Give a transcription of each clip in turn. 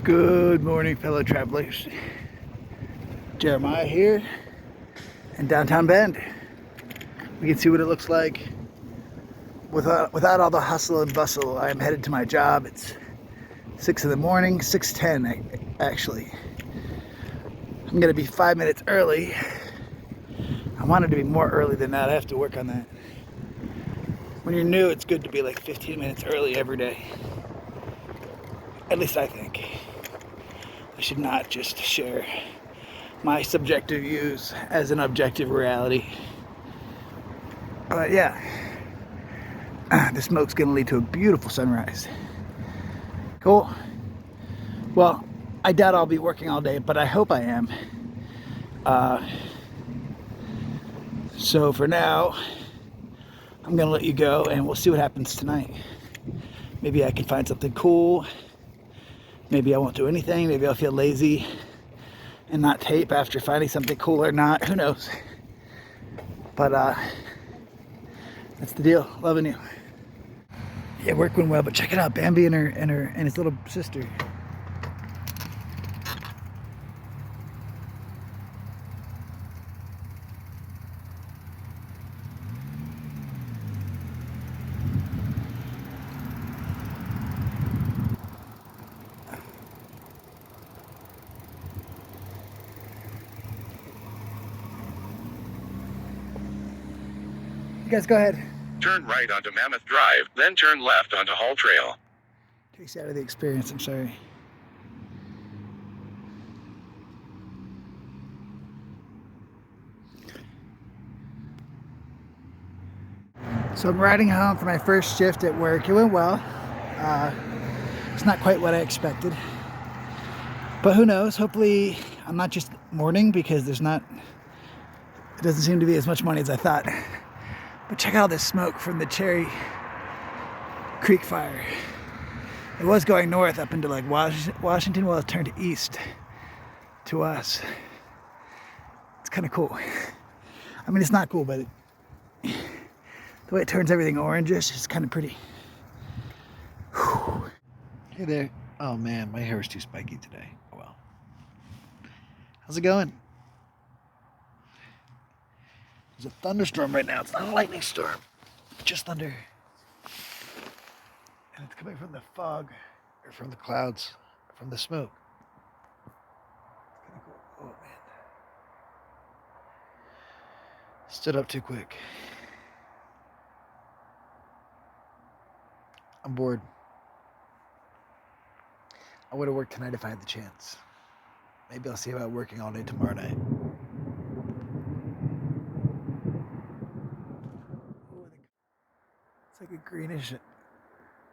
Good morning, fellow travelers. Jeremiah here in downtown Bend. We can see what it looks like without all the hustle and bustle. I'm headed to my job. It's 6 in the morning, 6:10 actually. I'm gonna be 5 minutes early. I wanted to be more early than that. I have to work on that. When you're new, it's good to be like 15 minutes early every day. At least I think. I should not just share my subjective views as an objective reality. But yeah, the smoke's gonna lead to a beautiful sunrise. Cool. Well, I doubt I'll be working all day, but I hope I am. So for now, I'm gonna let you go and we'll see what happens tonight. Maybe I can find something cool. Maybe I won't do anything. Maybe I'll feel lazy and not tape after finding something cool or not. Who knows? But that's the deal. Loving you. Yeah, work went well, but check it out. Bambi and his little sister. You guys go ahead. Turn right onto Mammoth Drive, then turn left onto Hall Trail. Takes you out of the experience, I'm sorry. So I'm riding home for my first shift at work. It went well. It's not quite what I expected. But who knows? Hopefully I'm not just mourning because it doesn't seem to be as much money as I thought. But check out this smoke from the Cherry Creek fire. It was going north up into like Washington, well, it turned east to us. It's kind of cool. I mean, it's not cool, but the way it turns everything orangish is kind of pretty. Whew. Hey there. Oh man, my hair is too spiky today. Oh well. How's it going? There's a thunderstorm right now. It's not a lightning storm. Just thunder. And it's coming from the fog, or from the clouds, from the smoke. It's kind of cool. Oh man. Stood up too quick. I'm bored. I would have worked tonight if I had the chance. Maybe I'll see about working all day tomorrow night. It's like a greenish,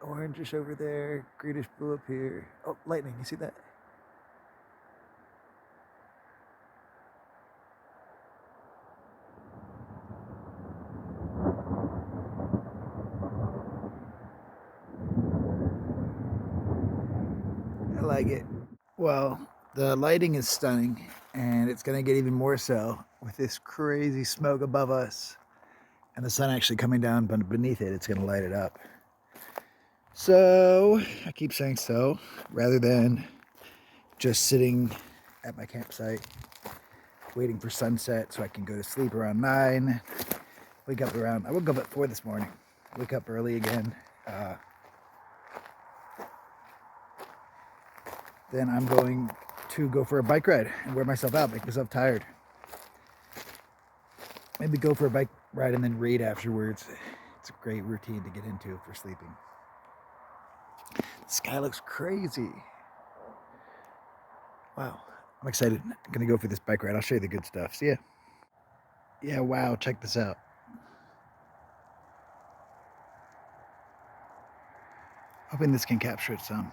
orangish over there, greenish blue up here. Oh, lightning, you see that? I like it. Well, the lighting is stunning, and it's going to get even more so with this crazy smoke above us and the sun actually coming down beneath it. It's going to light it up. So I keep saying so rather than just sitting at my campsite waiting for sunset so I can go to sleep around 9. I woke up at 4 this morning. Wake up early again. Then I'm going to go for a bike ride and wear myself out, make myself tired. Maybe go for a bike ride and then read afterwards. It's a great routine to get into for sleeping. The sky looks crazy. Wow, I'm excited. I'm gonna go for this bike ride. I'll show you the good stuff. See ya. Yeah, wow, check this out. Hoping this can capture it some.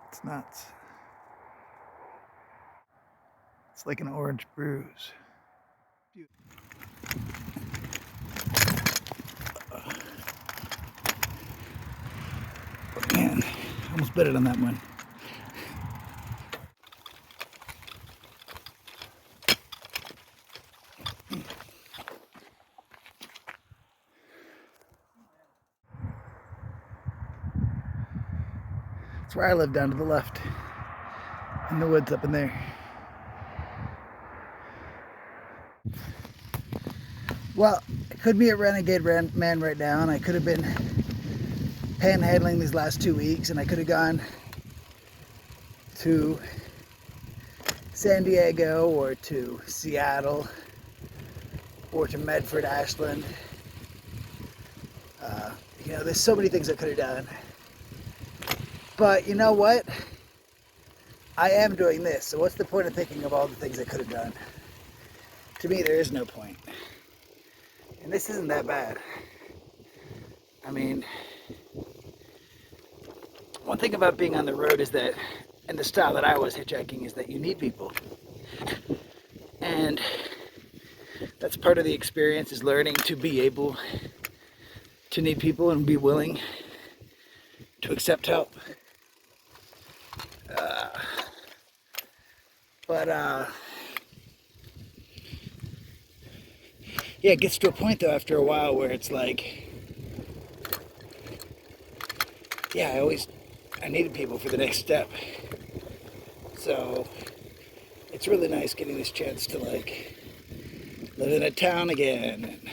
It's nuts. It's like an orange bruise. Man, almost bet it on that one. It's where I live, down to the left. In the woods up in there. Well, I could be a renegade man right now, and I could have been panhandling these last 2 weeks, and I could have gone to San Diego or to Seattle or to Medford, Ashland. You know, there's so many things I could have done. But you know what? I am doing this, so what's the point of thinking of all the things I could have done? To me, there is no point. And this isn't that bad. I mean, one thing about being on the road is that, and the style that I was hitchhiking, is that you need people. And that's part of the experience, is learning to be able to need people and be willing to accept help. Yeah, it gets to a point though after a while where it's like, yeah, I needed people for the next step. So it's really nice getting this chance to like live in a town again, and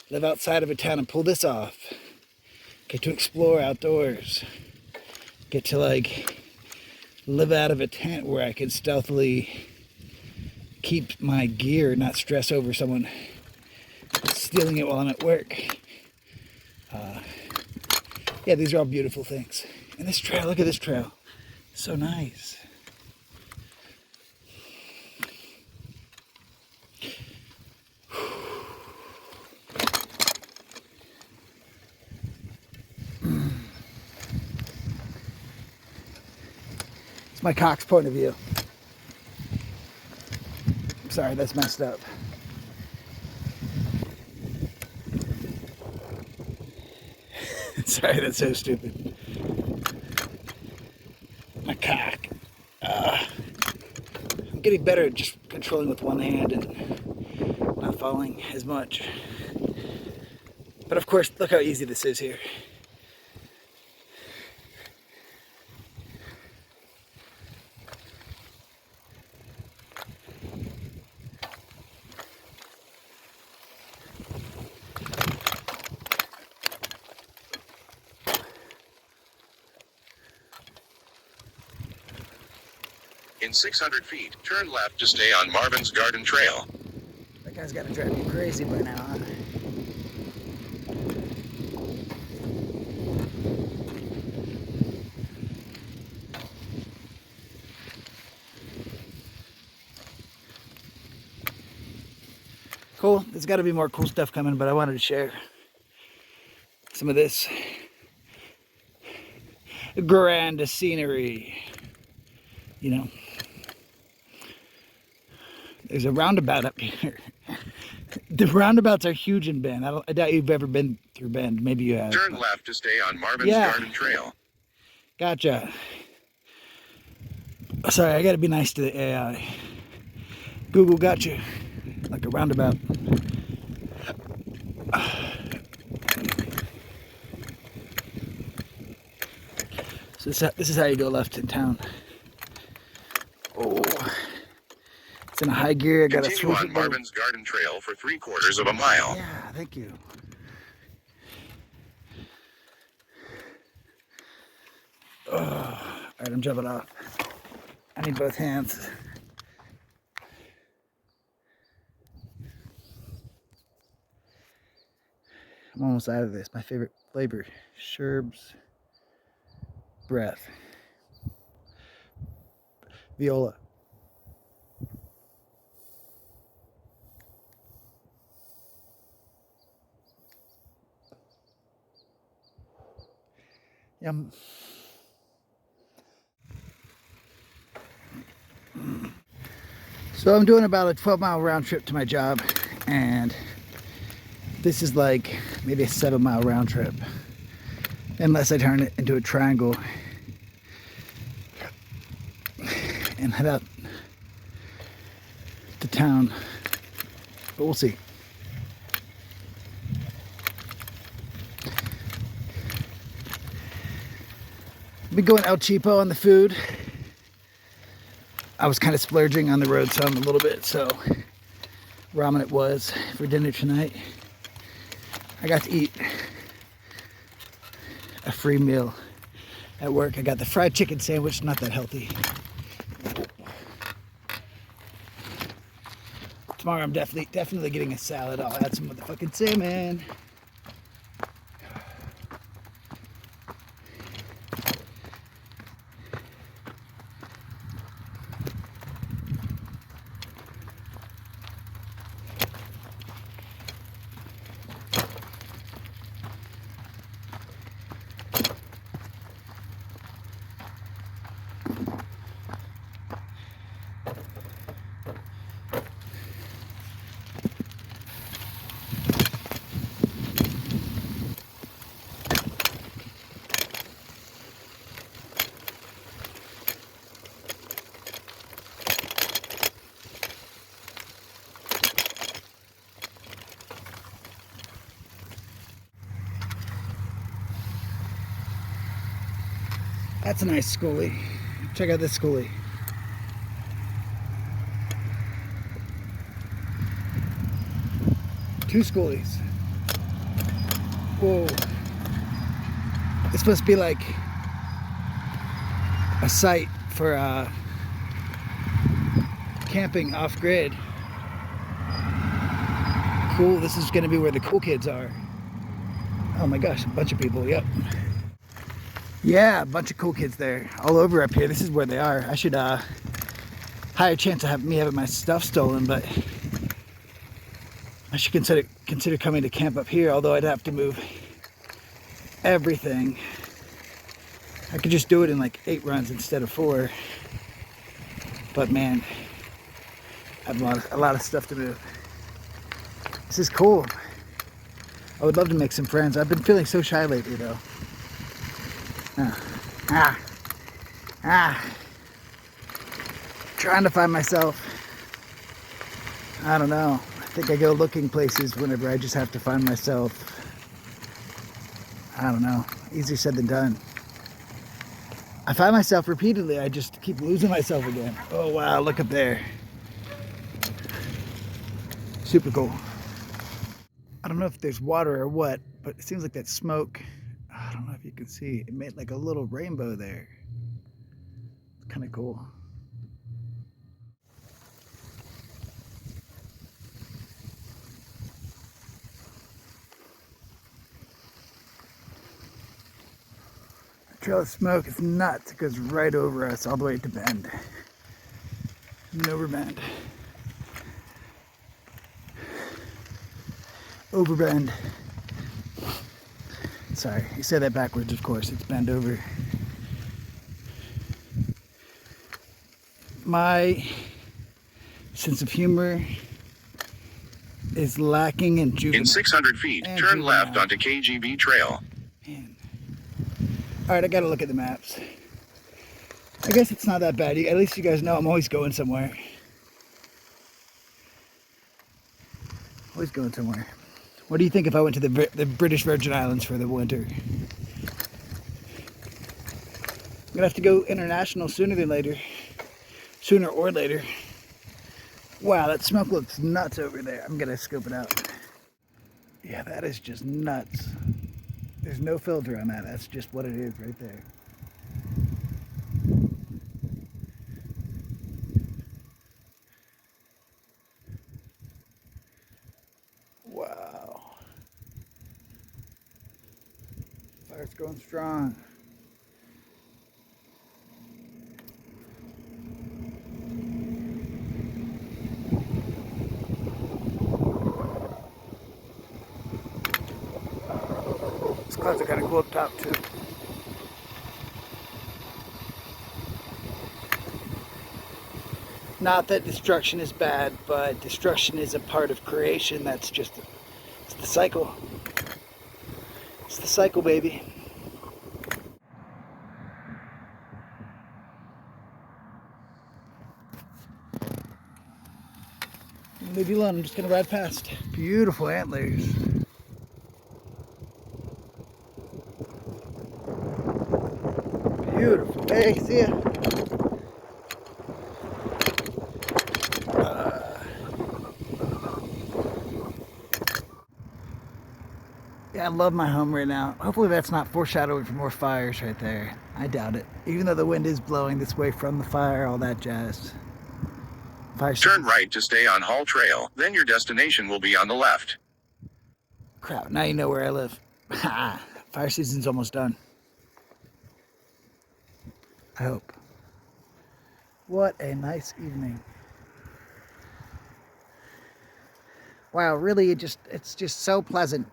live outside of a town and pull this off. Get to explore outdoors. Get to like live out of a tent where I can stealthily keep my gear, not stress over someone stealing it while I'm at work. Yeah, these are all beautiful things. And this trail, look at this trail. So nice. It's my cock's point of view. Sorry, that's messed up. Sorry, that's so stupid. My cock. I'm getting better at just controlling with one hand and not falling as much. But of course, look how easy this is here. In 600 feet, turn left to stay on Marvin's Garden Trail. That guy's got to drive me crazy by now, huh? Cool. There's got to be more cool stuff coming, but I wanted to share some of this grand scenery. You know, there's a roundabout up here. The roundabouts are huge in Bend. I doubt you've ever been through Bend. Maybe you have. Turn left to stay on Marvin's Garden Trail. Gotcha. Sorry, I gotta be nice to the AI. Google got you. Like a roundabout. So this is how you go left in town. Oh, it's in a high gear. I gotta Continue on Marvin's Garden Trail for 3/4 of a mile. Yeah, thank you. Oh, all right, I'm jumping off. I need both hands. I'm almost out of this. My favorite flavor, Sherb's Breath. Viola. Yum. So I'm doing about a 12-mile round trip to my job, and this is like maybe a 7-mile round trip, unless I turn it into a triangle and head out to town, but we'll see. Been going El Cheapo on the food. I was kind of splurging on the road some a little bit, so ramen it was for dinner tonight. I got to eat a free meal at work. I got the fried chicken sandwich, not that healthy. Tomorrow I'm definitely getting a salad. I'll add some motherfucking salmon. That's a nice schoolie. Check out this schoolie. Two schoolies. Whoa. It's supposed to be like a site for camping off grid. Cool. This is going to be where the cool kids are. Oh my gosh, a bunch of people. Yep. Yeah, a bunch of cool kids there, all over up here. This is where they are. I should higher chance of having my stuff stolen, but I should consider coming to camp up here. Although I'd have to move everything. I could just do it in like 8 runs instead of 4. But man, I have a lot of stuff to move. This is cool. I would love to make some friends. I've been feeling so shy lately, though. Trying to find myself. I don't know. I think I go looking places whenever I just have to find myself. I don't know. Easier said than done. I find myself repeatedly. I just keep losing myself again. Oh wow, look up there. Super cool. I don't know if there's water or what, but it seems like that smoke. I don't know if you can see. It made like a little rainbow there. It's kind of cool. The trail of smoke is nuts. It goes right over us all the way to Bend. Overbend. Overbend. Sorry, you say that backwards, of course. It's bend over. My sense of humor is lacking in juvenile. In 600 feet, turn left onto KGB Trail. Man. All right, I gotta look at the maps. I guess it's not that bad. At least you guys know I'm always going somewhere. Always going somewhere. What do you think if I went to the British Virgin Islands for the winter? I'm gonna have to go international sooner or later. Wow, that smoke looks nuts over there. I'm gonna scope it out. Yeah, that is just nuts. There's no filter on that. That's just what it is right there. Wow. Fire's going strong. These clouds are kind of cool up top too. Not that destruction is bad, but destruction is a part of creation. That's just, it's the cycle. It's the cycle, baby. Leave you alone, I'm just gonna ride past. Beautiful antlers. Beautiful. Hey, see ya. Yeah, I love my home right now. Hopefully that's not foreshadowing for more fires right there. I doubt it. Even though the wind is blowing this way from the fire, all that jazz. Fire Turn season's... right to stay on Hall Trail, then your destination will be on the left. Crap, now you know where I live. Fire season's almost done. I hope. What a nice evening. Wow, really, it's just so pleasant